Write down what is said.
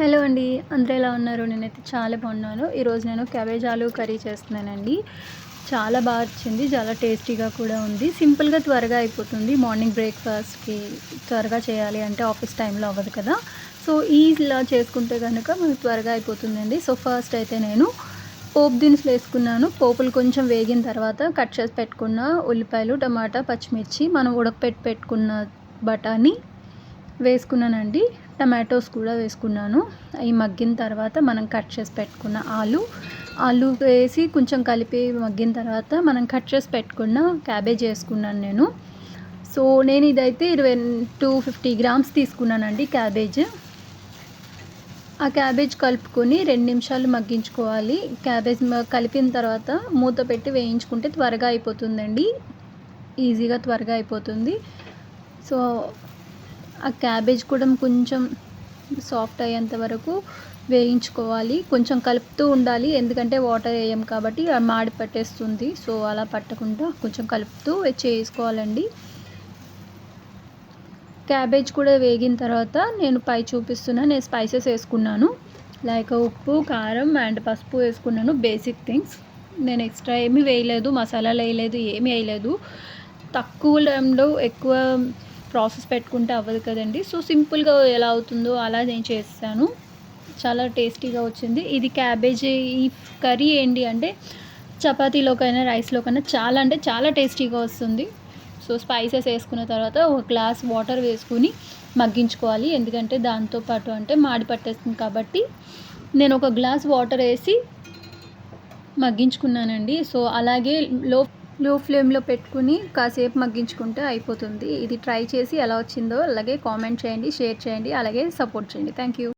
Hello అండి. అందరూ ఎలా ఉన్నారు? నేనైతే చాలా బాగున్నాను. ఈరోజు నేను క్యాబేజ్ ఆలు కర్రీ చేస్తున్నానండి. చాలా బాగా వచ్చింది. చాలా టేస్టీగా కూడా ఉంది. సింపుల్‌గా త్వరగా అయిపోతుంది. మార్నింగ్ బ్రేక్‌ఫాస్ట్‌కి త్వరగా చేయాలి అంటే ఆఫీస్ టైంలో అవ్వదు కదా! సో, ఇలా చేసుకుంటే గనుక మనకు త్వరగా అయిపోతుందండి. సో, ఫస్ట్ అయితే నేను పోపు దినుసులు వేసుకున్నాను. పోపులు కొంచెం వేగిన తర్వాత కట్ చేసి పెట్టుకున్న ఉల్లిపాయలు, టమాటా, పచ్చిమిర్చి, మనం ఉడకపెట్టి పెట్టుకున్న బఠానీ వేసుకున్నానండి. టమాటోస్ కూడా వేసుకున్నాను. అయి మగ్గిన తర్వాత మనం కట్ చేసి పెట్టుకున్న ఆలు వేసి కొంచెం కలిపి మగ్గిన తర్వాత మనం కట్ చేసి పెట్టుకున్న క్యాబేజ్ వేసుకున్నాను నేను. సో, నేను ఇదైతే 250 గ్రామ్స్ తీసుకున్నానండి క్యాబేజ్. ఆ క్యాబేజ్ కలుపుకొని 2 నిమిషాలు మగ్గించుకోవాలి. క్యాబేజ్ కలిపిన తర్వాత మూత పెట్టి వేయించుకుంటే త్వరగా అయిపోతుందండి. ఈజీగా త్వరగా అయిపోతుంది. సో, ఆ క్యాబేజ్ కూడా కొంచెం సాఫ్ట్ అయ్యేంత వరకు వేయించుకోవాలి. కొంచెం కలుపుతూ ఉండాలి. ఎందుకంటే వాటర్ వేయం కాబట్టి మాడి పట్టేస్తుంది. సో, అలా పట్టకుండా కొంచెం కలుపుతూ చేసుకోవాలండి. క్యాబేజ్ కూడా వేగిన తర్వాత నేను నేను స్పైసెస్ వేసుకున్నాను. లైక్ ఉప్పు, కారం అండ్ పసుపు వేసుకున్నాను. Basic things. నేను ఎక్స్ట్రా ఏమీ వేయలేదు. మసాలాలు వేయలేదు. ఏమీ వేయలేదు. తక్కువ టైంలో ఎక్కువ ప్రాసెస్ పెట్టుకుంటే అవ్వదు కదండి. సో, సింపుల్గా ఎలా అవుతుందో అలా నేను చేస్తాను. చాలా టేస్టీగా వచ్చింది. ఇది క్యాబేజీ ఈ కర్రీ ఏంటి అంటే చపాతీలోకైనా రైస్లోకైనా చాలా అంటే చాలా టేస్టీగా వస్తుంది. సో, స్పైసెస్ వేసుకున్న తర్వాత ఒక గ్లాస్ వాటర్ వేసుకుని మగ్గించుకోవాలి. ఎందుకంటే దాంతో పాటు అంటే మాడి పట్టేస్తుంది కాబట్టి నేను ఒక గ్లాస్ వాటర్ వేసి మగ్గించుకున్నానండి. సో, అలాగే లో ఫ్లేమ్‌లో పెట్టుకుని కాసేపు మగ్గించుకుంటే అయిపోతుంది. ఇది ట్రై చేసి ఎలా వచ్చిందో అలాగే కామెంట్ చేయండి, షేర్ చేయండి, అలాగే సపోర్ట్ చేయండి. Thank you.